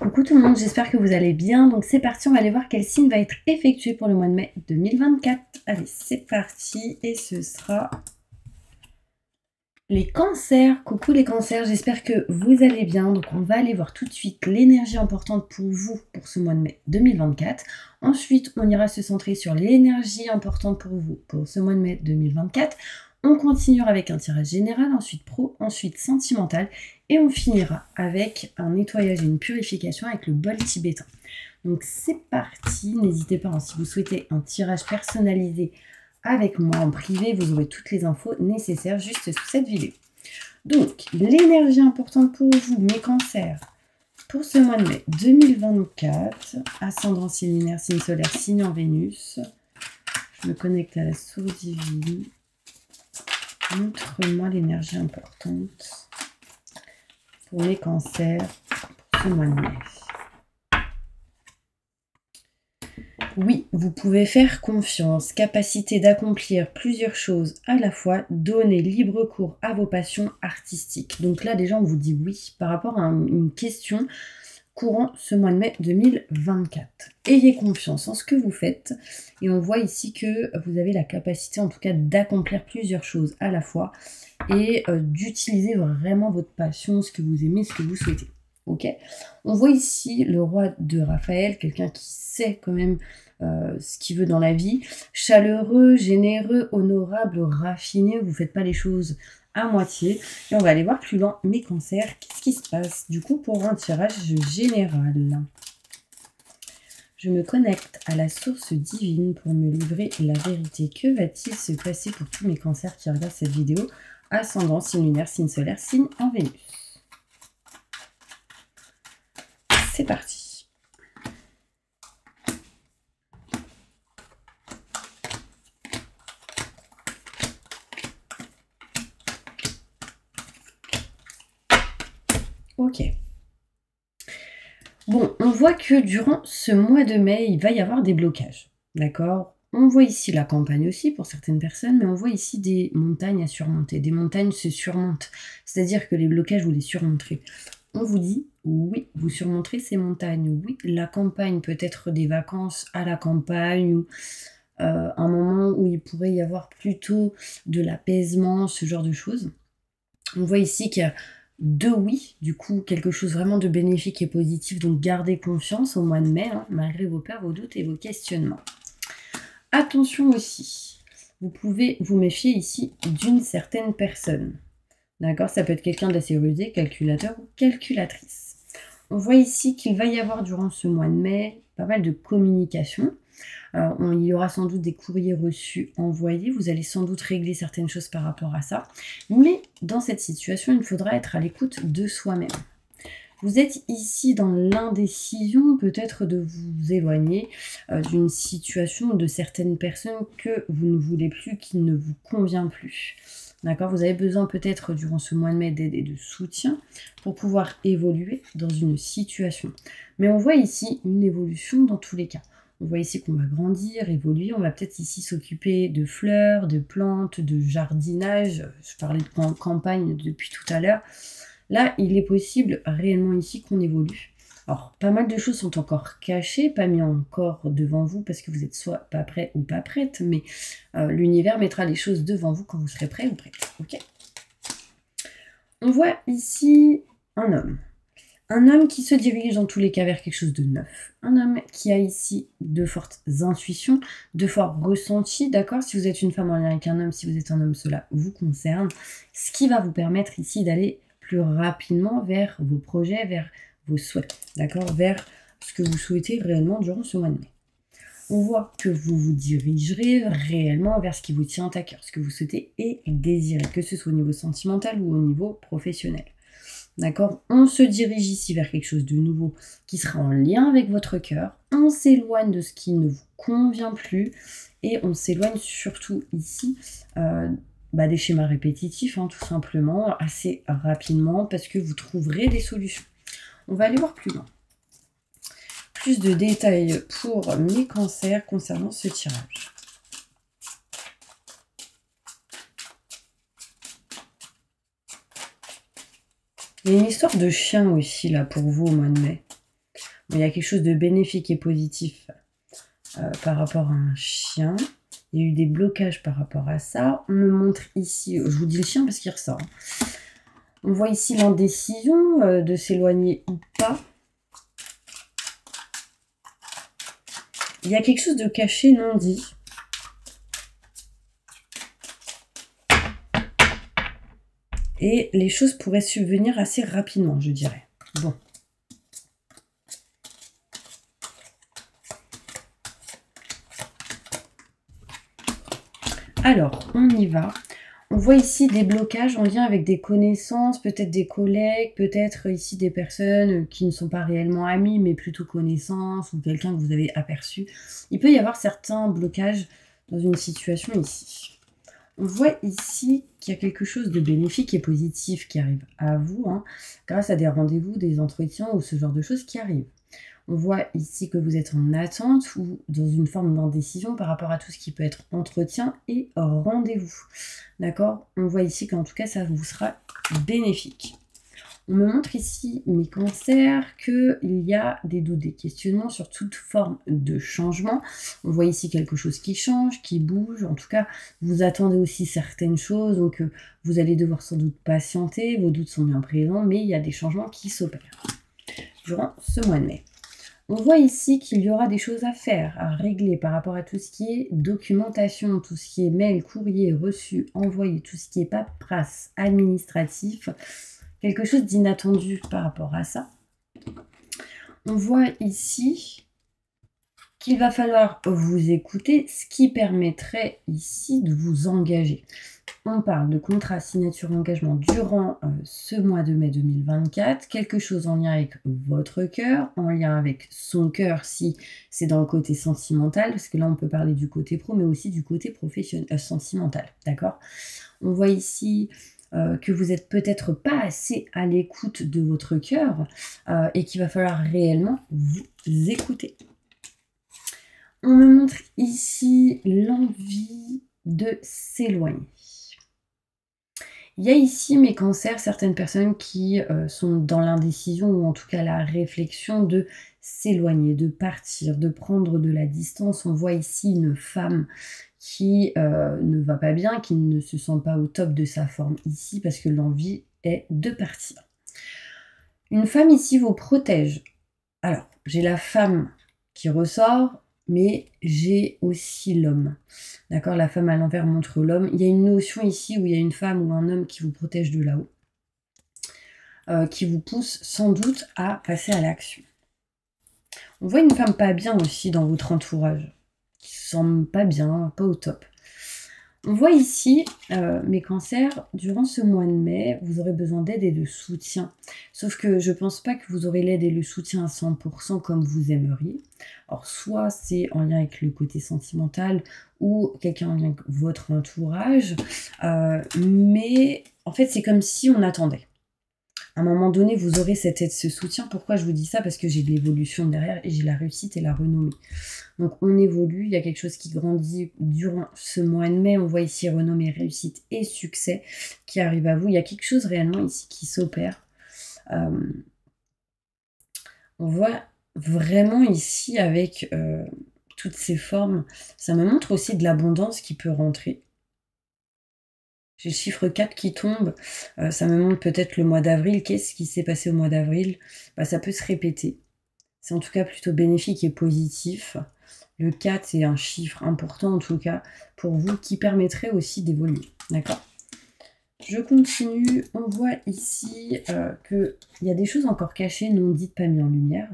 Coucou tout le monde, j'espère que vous allez bien. Donc c'est parti, on va aller voir quel signe va être effectué pour le mois de mai 2024. Allez, c'est parti et ce sera les cancers. Coucou les cancers, j'espère que vous allez bien. Donc on va aller voir tout de suite l'énergie importante pour vous pour ce mois de mai 2024. Ensuite, on ira se centrer sur l'énergie importante pour vous pour ce mois de mai 2024. On continuera avec un tirage général, ensuite pro, ensuite sentimental. Et on finira avec un nettoyage et une purification avec le bol tibétain. Donc c'est parti, n'hésitez pas, si vous souhaitez un tirage personnalisé avec moi en privé, vous aurez toutes les infos nécessaires juste sous cette vidéo. Donc, l'énergie importante pour vous, mes cancers, pour ce mois de mai 2024, ascendant signe lunaire, signe solaire, signe en Vénus. Je me connecte à la source divine. Montre-moi l'énergie importante pour les cancers pour ce mois de mai. Oui, vous pouvez faire confiance, capacité d'accomplir plusieurs choses à la fois, donner libre cours à vos passions artistiques. Donc là, déjà, on vous dit oui par rapport à une question courant ce mois de mai 2024. Ayez confiance en ce que vous faites et on voit ici que vous avez la capacité en tout cas d'accomplir plusieurs choses à la fois et d'utiliser vraiment votre passion, ce que vous aimez, ce que vous souhaitez. Ok, on voit ici le roi de Raphaël, quelqu'un qui sait quand même ce qu'il veut dans la vie, chaleureux, généreux, honorable, raffiné, vous ne faites pas les choses à moitié. Et on va aller voir plus loin mes cancers, qu'est-ce qui se passe du coup pour un tirage général. Je me connecte à la source divine pour me livrer la vérité. Que va-t-il se passer pour tous mes cancers qui regardent cette vidéo? Ascendant, signe lunaire, signe solaire, signe en Vénus. C'est parti. Ok. Bon, on voit que durant ce mois de mai, il va y avoir des blocages. D'accord? On voit ici la campagne aussi pour certaines personnes, mais on voit ici des montagnes à surmonter. Des montagnes se surmontent. C'est-à-dire que les blocages, vous les surmonterez. On vous dit, oui, vous surmonterez ces montagnes. Oui, la campagne peut être des vacances à la campagne ou un moment où il pourrait y avoir plutôt de l'apaisement, ce genre de choses. On voit ici qu'il y a deux oui, du coup, quelque chose vraiment de bénéfique et positif. Donc, gardez confiance au mois de mai, hein, malgré vos peurs, vos doutes et vos questionnements. Attention aussi, vous pouvez vous méfier ici d'une certaine personne. D'accord? Ça peut être quelqu'un d'assez rusé, calculateur ou calculatrice. On voit ici qu'il va y avoir durant ce mois de mai pas mal de communication. Il y aura sans doute des courriers reçus envoyés. Vous allez sans doute régler certaines choses par rapport à ça. Mais dans cette situation, il faudra être à l'écoute de soi-même. Vous êtes ici dans l'indécision peut-être de vous éloigner d'une situation de certaines personnes que vous ne voulez plus, qui ne vous convient plus. D'accord? Vous avez besoin peut-être durant ce mois de mai d'aide et de soutien pour pouvoir évoluer dans une situation. Mais on voit ici une évolution dans tous les cas. On voit ici qu'on va grandir, évoluer. On va peut-être ici s'occuper de fleurs, de plantes, de jardinage. Je parlais de campagne depuis tout à l'heure. Là, il est possible réellement ici qu'on évolue. Alors, pas mal de choses sont encore cachées, pas mis encore devant vous parce que vous êtes soit pas prêt ou pas prête, mais l'univers mettra les choses devant vous quand vous serez prêt ou prête. Ok? On voit ici un homme. Un homme qui se dirige dans tous les cas vers quelque chose de neuf. Un homme qui a ici de fortes intuitions, de forts ressentis, d'accord? Si vous êtes une femme en lien avec un homme, si vous êtes un homme, cela vous concerne. Ce qui va vous permettre ici d'aller plus rapidement vers vos projets, vers vos souhaits, d'accord? Vers ce que vous souhaitez réellement durant ce mois de mai. On voit que vous vous dirigerez réellement vers ce qui vous tient à cœur, ce que vous souhaitez et désirez, que ce soit au niveau sentimental ou au niveau professionnel. D'accord? On se dirige ici vers quelque chose de nouveau qui sera en lien avec votre cœur. On s'éloigne de ce qui ne vous convient plus et on s'éloigne surtout ici des schémas répétitifs, hein, tout simplement, assez rapidement parce que vous trouverez des solutions. On va aller voir plus loin. Plus de détails pour mes cancers concernant ce tirage. Il y a une histoire de chien aussi là pour vous au mois de mai. Il y a quelque chose de bénéfique et positif par rapport à un chien. Il y a eu des blocages par rapport à ça. On me montre ici, je vous dis le chien parce qu'il ressort. On voit ici l'indécision de s'éloigner ou pas. Il y a quelque chose de caché, non dit. Et les choses pourraient subvenir assez rapidement, je dirais. Bon. Alors, on y va. On voit ici des blocages en lien avec des connaissances, peut-être des collègues, peut-être ici des personnes qui ne sont pas réellement amies, mais plutôt connaissances, ou quelqu'un que vous avez aperçu. Il peut y avoir certains blocages dans une situation ici. On voit ici qu'il y a quelque chose de bénéfique et positif qui arrive à vous, grâce à des rendez-vous, des entretiens ou ce genre de choses qui arrivent. On voit ici que vous êtes en attente ou dans une forme d'indécision par rapport à tout ce qui peut être entretien et rendez-vous. D'accord? On voit ici qu'en tout cas, ça vous sera bénéfique. On me montre ici, mes cancers, qu'il y a des doutes, des questionnements sur toute forme de changement. On voit ici quelque chose qui change, qui bouge. En tout cas, vous attendez aussi certaines choses, donc vous allez devoir sans doute patienter. Vos doutes sont bien présents, mais il y a des changements qui s'opèrent durant ce mois de mai. On voit ici qu'il y aura des choses à faire, à régler par rapport à tout ce qui est documentation, tout ce qui est mail, courrier, reçu, envoyé, tout ce qui est paperasse, administratif. Quelque chose d'inattendu par rapport à ça. On voit ici qu'il va falloir vous écouter, ce qui permettrait ici de vous engager. On parle de contrat, signature, engagement durant ce mois de mai 2024, quelque chose en lien avec votre cœur, en lien avec son cœur si c'est dans le côté sentimental, parce que là on peut parler du côté pro, mais aussi du côté professionnel, sentimental, d'accord? On voit ici que vous n'êtes peut-être pas assez à l'écoute de votre cœur et qu'il va falloir réellement vous écouter. On me montre ici l'envie de s'éloigner. Il y a ici, mes cancers, certaines personnes qui sont dans l'indécision ou en tout cas la réflexion de s'éloigner, de partir, de prendre de la distance. On voit ici une femme qui ne va pas bien, qui ne se sent pas au top de sa forme ici parce que l'envie est de partir. Une femme ici vous protège. Alors, j'ai la femme qui ressort, mais j'ai aussi l'homme. D'accord? La femme à l'envers montre l'homme. Il y a une notion ici où il y a une femme ou un homme qui vous protège de là-haut, qui vous pousse sans doute à passer à l'action. On voit une femme pas bien aussi dans votre entourage, qui se sent pas bien, pas au top. On voit ici, mes cancers, durant ce mois de mai, vous aurez besoin d'aide et de soutien. Sauf que je ne pense pas que vous aurez l'aide et le soutien à 100% comme vous aimeriez. Alors, soit c'est en lien avec le côté sentimental ou quelqu'un en lien avec votre entourage. Mais en fait, c'est comme si on attendait. À un moment donné, vous aurez cette aide, ce soutien. Pourquoi je vous dis ça? Parce que j'ai de l'évolution derrière et j'ai la réussite et la renommée. Donc on évolue, il y a quelque chose qui grandit durant ce mois de mai. On voit ici renommée, réussite et succès qui arrive à vous. Il y a quelque chose réellement ici qui s'opère. On voit vraiment ici avec toutes ces formes. Ça me montre aussi de l'abondance qui peut rentrer. J'ai le chiffre 4 qui tombe, ça me montre peut-être le mois d'avril. Qu'est-ce qui s'est passé au mois d'avril? Ça peut se répéter. C'est en tout cas plutôt bénéfique et positif. Le 4 est un chiffre important en tout cas pour vous qui permettrait aussi d'évoluer. D'accord? Je continue. On voit ici qu'il y a des choses encore cachées, non dites, pas mises en lumière.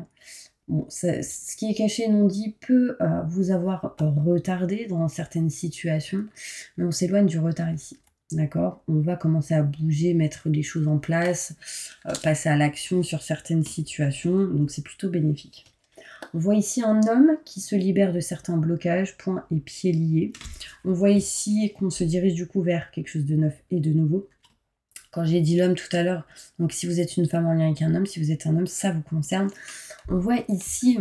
Bon, ce qui est caché, non dit, peut vous avoir retardé dans certaines situations, mais on s'éloigne du retard ici. D'accord? On va commencer à bouger, mettre les choses en place, passer à l'action sur certaines situations, donc c'est plutôt bénéfique. On voit ici un homme qui se libère de certains blocages, poings et pieds liés. On voit ici qu'on se dirige du coup vers quelque chose de neuf et de nouveau. Quand j'ai dit l'homme tout à l'heure, donc si vous êtes une femme en lien avec un homme, si vous êtes un homme, ça vous concerne. On voit ici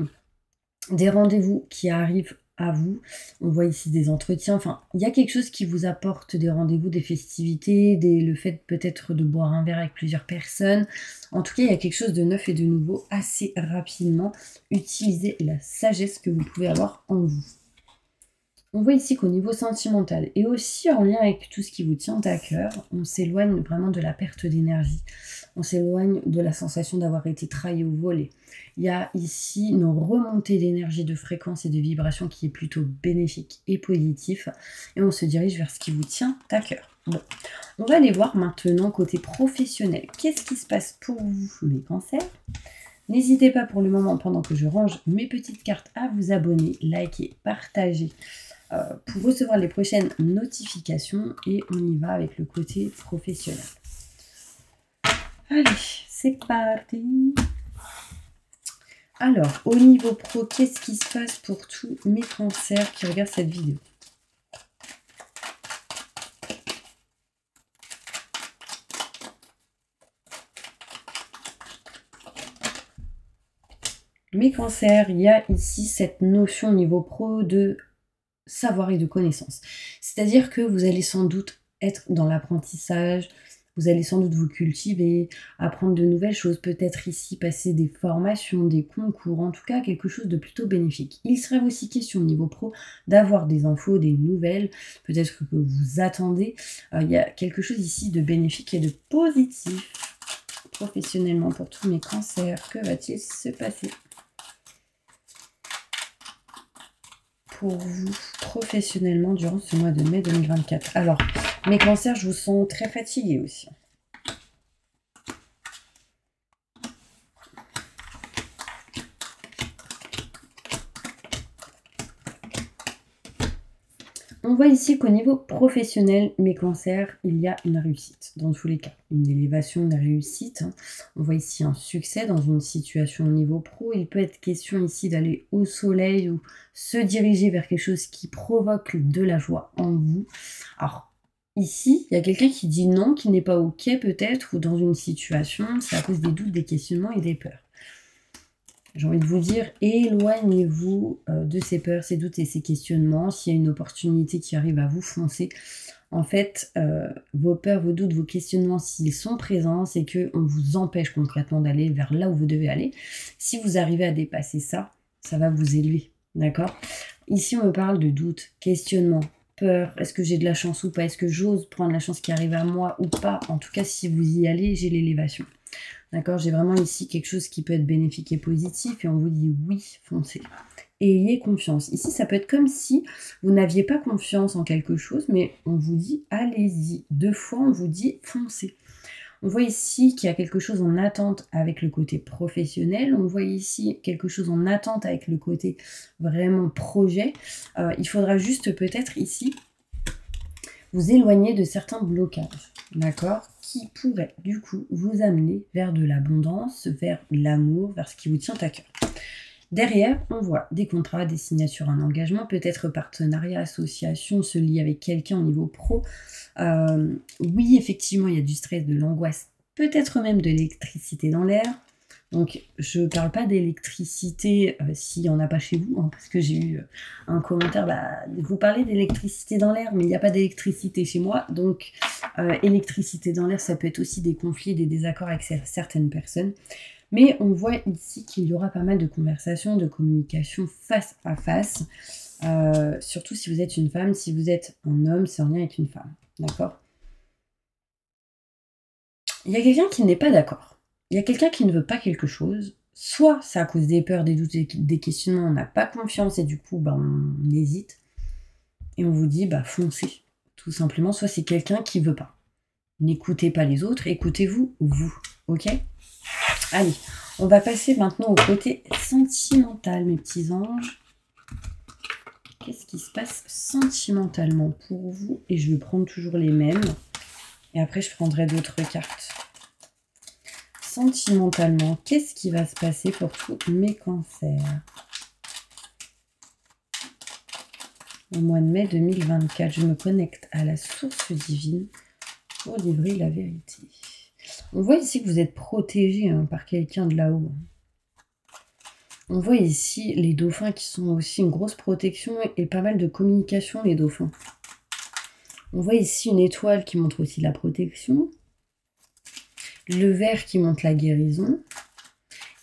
des rendez-vous qui arrivent à vous. On voit ici des entretiens. Enfin, il y a quelque chose qui vous apporte des rendez-vous, des festivités, le fait peut-être de boire un verre avec plusieurs personnes. En tout cas, il y a quelque chose de neuf et de nouveau assez rapidement. Utilisez la sagesse que vous pouvez avoir en vous. On voit ici qu'au niveau sentimental et aussi en lien avec tout ce qui vous tient à cœur, on s'éloigne vraiment de la perte d'énergie. On s'éloigne de la sensation d'avoir été trahi ou volé. Il y a ici une remontée d'énergie, de fréquence et de vibration qui est plutôt bénéfique et positif. Et on se dirige vers ce qui vous tient à cœur. Bon, on va aller voir maintenant côté professionnel. Qu'est-ce qui se passe pour vous, mes cancers? N'hésitez pas pour le moment, pendant que je range mes petites cartes, à vous abonner, liker, partager pour recevoir les prochaines notifications. Et on y va avec le côté professionnel. Allez, c'est parti. Alors, au niveau pro, qu'est-ce qui se passe pour tous mes cancers qui regardent cette vidéo? Mes cancers, il y a ici cette notion au niveau pro de savoir et de connaissance. C'est-à-dire que vous allez sans doute être dans l'apprentissage, vous allez sans doute vous cultiver, apprendre de nouvelles choses, peut-être ici passer des formations, des concours, en tout cas quelque chose de plutôt bénéfique. Il serait aussi question au niveau pro d'avoir des infos, des nouvelles, peut-être que vous attendez. Il y a quelque chose ici de bénéfique et de positif professionnellement pour tous mes cancers. Que va-t-il se passer pour vous professionnellement durant ce mois de mai 2024? Alors, mes cancers, je vous sens très fatigués aussi. On voit ici qu'au niveau professionnel, mes cancers, il y a une réussite, dans tous les cas. Une élévation, une réussite. On voit ici un succès dans une situation au niveau pro. Il peut être question ici d'aller au soleil ou se diriger vers quelque chose qui provoque de la joie en vous. Alors, ici, il y a quelqu'un qui dit non, qui n'est pas OK peut-être, ou dans une situation, c'est à cause des doutes, des questionnements et des peurs. J'ai envie de vous dire, éloignez-vous de ces peurs, ces doutes et ces questionnements. S'il y a une opportunité qui arrive à vous, foncez. En fait, vos peurs, vos doutes, vos questionnements, s'ils sont présents, c'est qu'on vous empêche concrètement d'aller vers là où vous devez aller. Si vous arrivez à dépasser ça, ça va vous élever, d'accord? Ici, on me parle de doutes, questionnements, peur. Est-ce que j'ai de la chance ou pas? Est-ce que j'ose prendre la chance qui arrive à moi ou pas? En tout cas, si vous y allez, j'ai l'élévation. D'accord, j'ai vraiment ici quelque chose qui peut être bénéfique et positif et on vous dit oui, foncez. Et ayez confiance. Ici, ça peut être comme si vous n'aviez pas confiance en quelque chose, mais on vous dit allez-y. 2 fois, on vous dit foncez. On voit ici qu'il y a quelque chose en attente avec le côté professionnel. On voit ici quelque chose en attente avec le côté vraiment projet. Il faudra juste peut-être ici vous éloigner de certains blocages. D'accord, qui pourrait du coup vous amener vers de l'abondance, vers l'amour, vers ce qui vous tient à cœur. Derrière, on voit des contrats, des signatures, un engagement, peut-être partenariat, association, se lier avec quelqu'un au niveau pro. Oui, effectivement, il y a du stress, de l'angoisse, peut-être même de l'électricité dans l'air. Donc, je ne parle pas d'électricité s'il n'y en a pas chez vous, hein, parce que j'ai eu un commentaire, vous parlez d'électricité dans l'air, mais il n'y a pas d'électricité chez moi. Donc, électricité dans l'air, ça peut être aussi des conflits, des désaccords avec certaines personnes. Mais on voit ici qu'il y aura pas mal de conversations, de communication face à face. Surtout si vous êtes une femme, si vous êtes un homme, c'est en lien avec une femme. D'accord? Il y a quelqu'un qui n'est pas d'accord. Il y a quelqu'un qui ne veut pas quelque chose. Soit c'est à cause des peurs, des doutes, des questionnements, on n'a pas confiance et du coup, on hésite. Et on vous dit, foncez, tout simplement. Soit c'est quelqu'un qui ne veut pas. N'écoutez pas les autres, écoutez-vous, vous. Ok? Allez, on va passer maintenant au côté sentimental, mes petits anges. Qu'est-ce qui se passe sentimentalement pour vous? Et je vais prendre toujours les mêmes. Et après, je prendrai d'autres cartes. Sentimentalement, qu'est-ce qui va se passer pour tous mes cancers au mois de mai 2024? Je me connecte à la source divine pour livrer la vérité. On voit ici que vous êtes protégé par quelqu'un de là-haut. On voit ici les dauphins qui sont aussi une grosse protection et pas mal de communication, les dauphins. On voit ici une étoile qui montre aussi la protection. Le vert qui montre la guérison.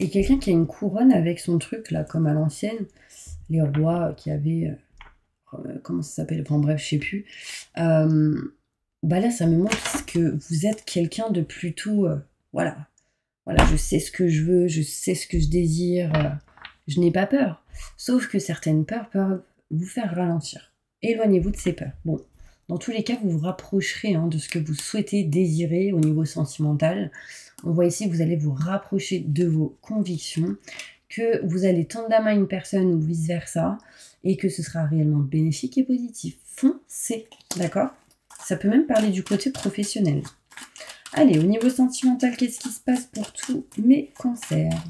Et quelqu'un qui a une couronne avec son truc, là, comme à l'ancienne. Les rois qui avaient... comment ça s'appelle? Enfin bref, je sais plus. Bah là, ça me montre que vous êtes quelqu'un de plutôt... voilà, je sais ce que je veux, je sais ce que je désire. Je n'ai pas peur. Sauf que certaines peurs peuvent vous faire ralentir. Éloignez-vous de ces peurs. Bon, dans tous les cas, vous vous rapprocherez de ce que vous souhaitez désirer au niveau sentimental. On voit ici que vous allez vous rapprocher de vos convictions, que vous allez tendre la main à une personne ou vice-versa, et que ce sera réellement bénéfique et positif. Foncez, d'accord? Ça peut même parler du côté professionnel. Allez, au niveau sentimental, qu'est-ce qui se passe pour tous mes cancers?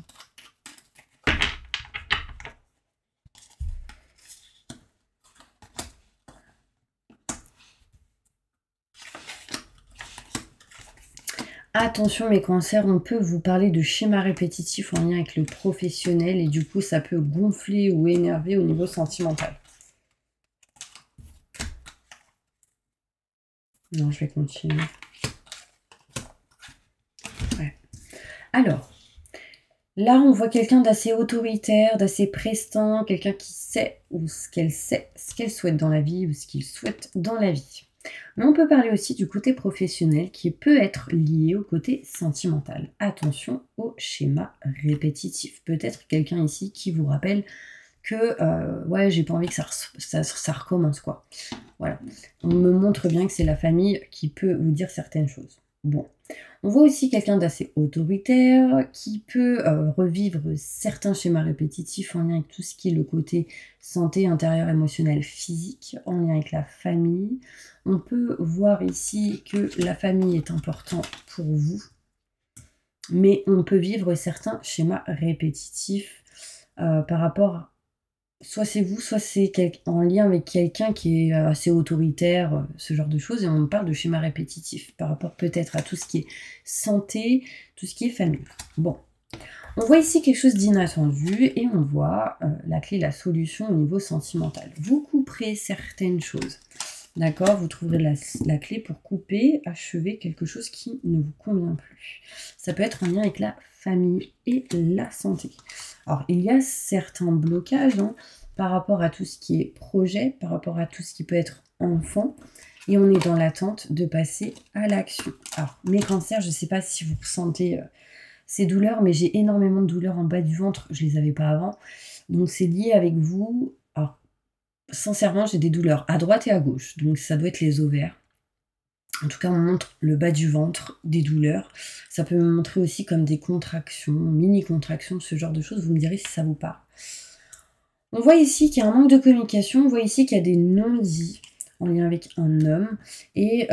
Attention mes cancers, on peut vous parler de schémas répétitifs en lien avec le professionnel et du coup ça peut gonfler ou énerver au niveau sentimental. Non, je vais continuer. Ouais. Alors, là on voit quelqu'un d'assez autoritaire, d'assez prestant, quelqu'un qui sait ou ce qu'elle souhaite dans la vie ou ce qu'il souhaite dans la vie. Mais on peut parler aussi du côté professionnel qui peut être lié au côté sentimental. Attention au schéma répétitif. Peut-être quelqu'un ici qui vous rappelle que ouais, j'ai pas envie que ça recommence, quoi. Voilà. On me montre bien que c'est la famille qui peut vous dire certaines choses. Bon. On voit aussi quelqu'un d'assez autoritaire qui peut revivre certains schémas répétitifs en lien avec tout ce qui est le côté santé intérieure, émotionnelle, physique, en lien avec la famille. On peut voir ici que la famille est importante pour vous, mais on peut vivre certains schémas répétitifs par rapport à soit c'est vous, soit c'est en lien avec quelqu'un qui est assez autoritaire, ce genre de choses, et on parle de schéma répétitif par rapport peut-être à tout ce qui est santé, tout ce qui est famille. Bon, on voit ici quelque chose d'inattendu, et on voit la clé, la solution au niveau sentimental. Vous couperez certaines choses, d'accord? Vous trouverez la clé pour couper, achever quelque chose qui ne vous convient plus. Ça peut être en lien avec la famille et la santé. Alors, il y a certains blocages par rapport à tout ce qui est projet, par rapport à tout ce qui peut être enfant, et on est dans l'attente de passer à l'action. Alors, mes cancers, je ne sais pas si vous ressentez ces douleurs, mais j'ai énormément de douleurs en bas du ventre, je ne les avais pas avant, donc c'est lié avec vous. Alors, sincèrement, j'ai des douleurs à droite et à gauche, donc ça doit être les ovaires. En tout cas, on montre le bas du ventre, des douleurs. Ça peut me montrer aussi comme des contractions, mini-contractions, ce genre de choses. Vous me direz si ça vous parle. On voit ici qu'il y a un manque de communication. On voit ici qu'il y a des non-dits en lien avec un homme. Et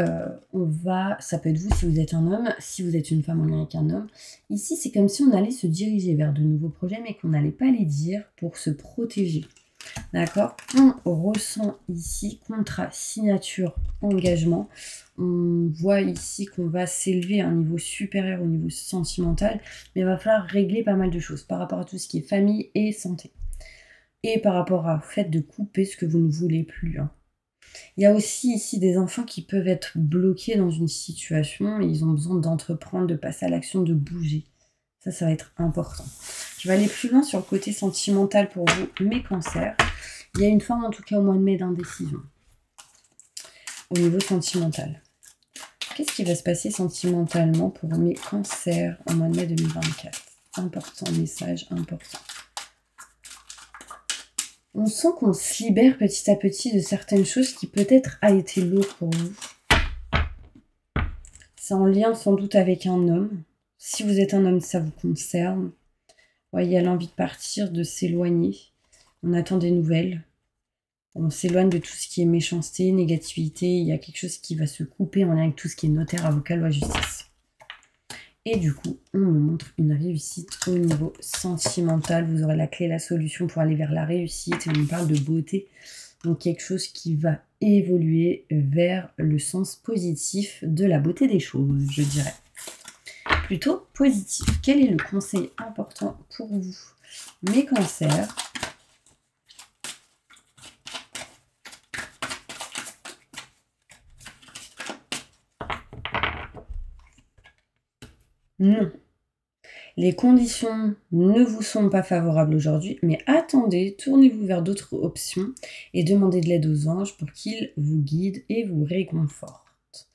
ça peut être vous si vous êtes un homme, si vous êtes une femme en lien avec un homme. Ici, c'est comme si on allait se diriger vers de nouveaux projets, mais qu'on n'allait pas les dire pour se protéger. D'accord? On ressent ici contrat, signature, engagement. On voit ici qu'on va s'élever à un niveau supérieur au niveau sentimental, mais il va falloir régler pas mal de choses par rapport à tout ce qui est famille et santé. Et par rapport au fait de couper ce que vous ne voulez plus. Il y a aussi ici des enfants qui peuvent être bloqués dans une situation et ils ont besoin d'entreprendre, de passer à l'action, de bouger. Ça va être important. Je vais aller plus loin sur le côté sentimental pour vous, mes cancers. Il y a une forme, en tout cas au mois de mai, d'indécision. Au niveau sentimental. Qu'est-ce qui va se passer sentimentalement pour mes cancers au mois de mai 2024? Important, message important. On sent qu'on se libère petit à petit de certaines choses qui peut-être a été lourd pour vous. C'est en lien sans doute avec un homme. Si vous êtes un homme, ça vous concerne. Ouais, il y a l'envie de partir, de s'éloigner. On attend des nouvelles. On s'éloigne de tout ce qui est méchanceté, négativité. Il y a quelque chose qui va se couper en lien avec tout ce qui est notaire, avocat, loi, justice. Et du coup, on me montre une réussite au niveau sentimental. Vous aurez la clé, la solution pour aller vers la réussite. Et on me parle de beauté. Donc quelque chose qui va évoluer vers le sens positif de la beauté des choses, je dirais. Plutôt positif. Quel est le conseil important pour vous Mes cancers. Non. Les conditions ne vous sont pas favorables aujourd'hui, mais attendez, tournez-vous vers d'autres options et demandez de l'aide aux anges pour qu'ils vous guident et vous réconfortent.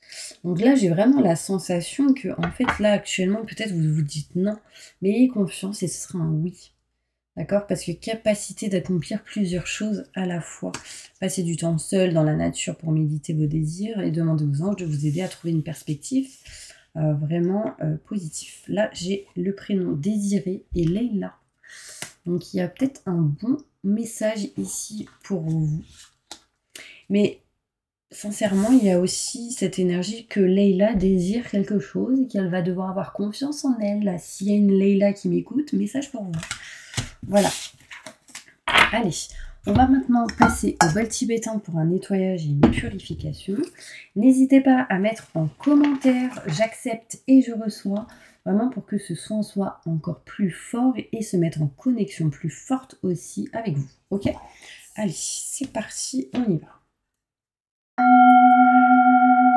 Donc là, j'ai vraiment la sensation que, en fait, là, actuellement, peut-être vous vous dites non, mais ayez confiance et ce sera un oui. D'accord? Parce que capacité d'accomplir plusieurs choses à la fois. Passez du temps seul dans la nature pour méditer vos désirs et demandez aux anges de vous aider à trouver une perspective vraiment positif. Là, j'ai le prénom Désiré et Leïla. Donc, il y a peut-être un bon message ici pour vous. Mais, sincèrement, il y a aussi cette énergie que Leïla désire quelque chose et qu'elle va devoir avoir confiance en elle. S'il y a une Leïla qui m'écoute, message pour vous. Voilà. Allez, on va maintenant passer au bol tibétain pour un nettoyage et une purification. N'hésitez pas à mettre en commentaire « J'accepte et je reçois » vraiment pour que ce soin soit encore plus fort et se mettre en connexion plus forte aussi avec vous. Ok? Allez, c'est parti, on y va.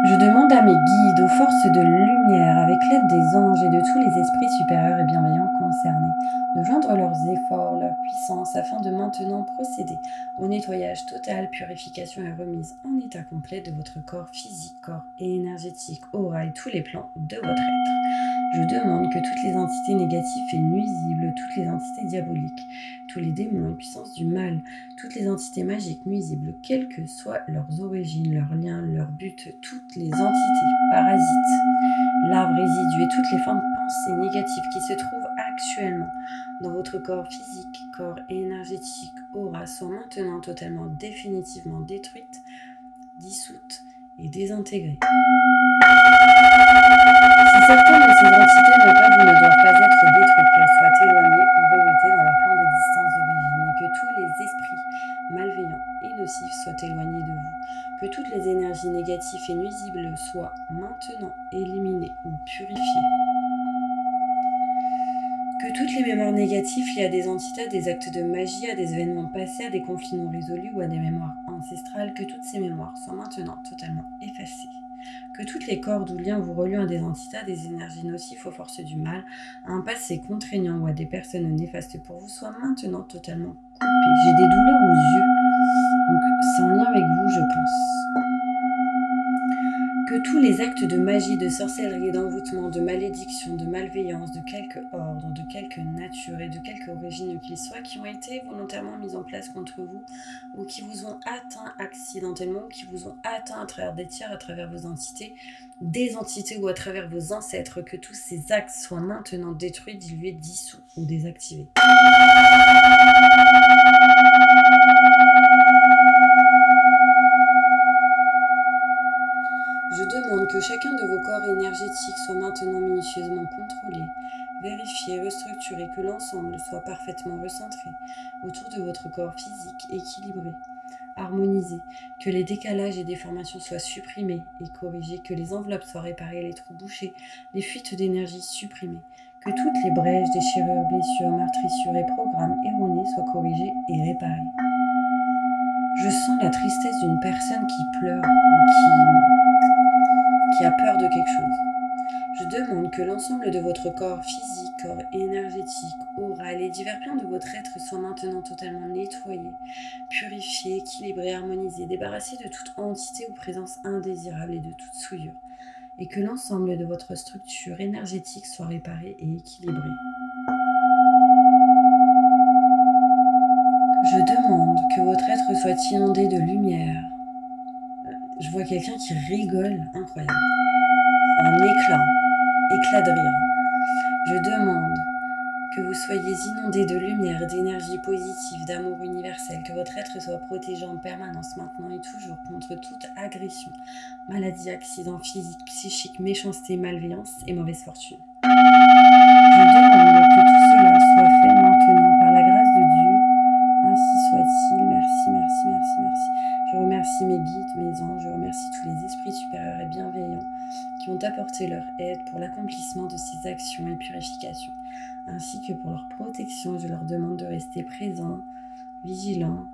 Je demande à mes guides, aux forces de lumière, avec l'aide des anges et de tous les esprits supérieurs et bienveillants concernés, de joindre leurs efforts, leur puissance, afin de maintenant procéder au nettoyage total, purification et remise en état complet de votre corps physique, corps et énergétique, aura et tous les plans de votre être. Je demande que toutes les entités négatives et nuisibles, toutes les entités diaboliques, tous les démons et puissances du mal, toutes les entités magiques nuisibles, quelles que soient leurs origines, leurs liens, leurs buts, toutes les entités, parasites, larves, résidus et toutes les formes de pensées négatives qui se trouvent actuellement dans votre corps physique, corps et énergétique, aura, soient maintenant totalement, définitivement détruites, dissoutes et désintégrées. Si certaines de ces entités ne peuvent ou ne doivent pas être détruites, qu'elles soient éloignées ou rejetées dans leur plan d'existence d'origine, et que tous les esprits malveillants et nocifs soient éloignés de vous, que toutes les énergies négatives et nuisibles soient maintenant éliminées ou purifiées, que toutes les mémoires négatives liées à des entités, à des actes de magie, à des événements passés, à des conflits non résolus ou à des mémoires ancestrales, que toutes ces mémoires soient maintenant totalement effacées. Que toutes les cordes ou liens vous reliant à des entités, à des énergies nocives aux forces du mal, à un passé contraignant ou à des personnes néfastes pour vous soient maintenant totalement coupées. J'ai des douleurs aux yeux, donc c'est en lien avec vous, je pense. Que tous les actes de magie, de sorcellerie, d'envoûtement, de malédiction, de malveillance, de quelque ordre, de quelque nature et de quelque origine qu'ils soient, qui ont été volontairement mis en place contre vous ou qui vous ont atteint accidentellement ou qui vous ont atteint à travers des tiers, à travers vos entités, des entités ou à travers vos ancêtres, que tous ces actes soient maintenant détruits, dilués, dissous ou désactivés. Je demande que chacun de vos corps énergétiques soit maintenant minutieusement contrôlé, vérifié, restructuré, que l'ensemble soit parfaitement recentré autour de votre corps physique, équilibré, harmonisé, que les décalages et déformations soient supprimés et corrigés, que les enveloppes soient réparées, les trous bouchés, les fuites d'énergie supprimées, que toutes les brèches, déchirures, blessures, meurtrissures et programmes erronés soient corrigés et réparés. Je sens la tristesse d'une personne qui pleure ou qui a peur de quelque chose. Je demande que l'ensemble de votre corps physique, corps énergétique, aura et les divers plans de votre être soient maintenant totalement nettoyés, purifiés, équilibrés, harmonisés, débarrassés de toute entité ou présence indésirable et de toute souillure, et que l'ensemble de votre structure énergétique soit réparé et équilibré. Je demande que votre être soit inondé de lumière. Je vois quelqu'un qui rigole, incroyable, en éclat de rire. Je demande que vous soyez inondés de lumière, d'énergie positive, d'amour universel, que votre être soit protégé en permanence maintenant et toujours contre toute agression, maladie, accident physique, psychique, méchanceté, malveillance et mauvaise fortune. Je demande que tout cela soit fait maintenant par la grâce de Dieu. Ainsi soit-il. Merci, merci, merci, merci. Je remercie mes guides, mes anges, je remercie tous les esprits supérieurs et bienveillants qui ont apporté apporter leur aide pour l'accomplissement de ces actions et purifications, ainsi que pour leur protection. Je leur demande de rester présents, vigilants,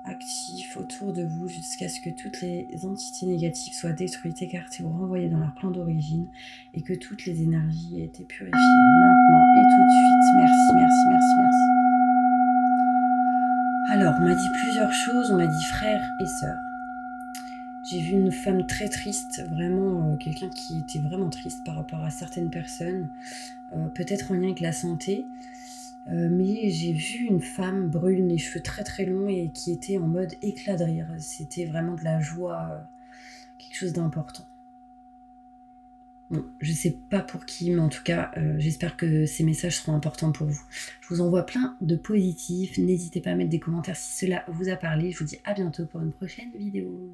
actifs autour de vous jusqu'à ce que toutes les entités négatives soient détruites, écartées ou renvoyées dans leur plan d'origine et que toutes les énergies aient été purifiées maintenant et tout de suite. Merci, merci, merci, merci. Alors, on m'a dit plusieurs choses, on m'a dit frères et sœurs. J'ai vu une femme très triste, vraiment quelqu'un qui était vraiment triste par rapport à certaines personnes, peut-être en lien avec la santé, mais j'ai vu une femme brune, les cheveux très très longs et qui était en mode éclat de rire. C'était vraiment de la joie, quelque chose d'important. Bon, je sais pas pour qui, mais en tout cas, j'espère que ces messages seront importants pour vous. Je vous envoie plein de positifs. N'hésitez pas à mettre des commentaires si cela vous a parlé. Je vous dis à bientôt pour une prochaine vidéo.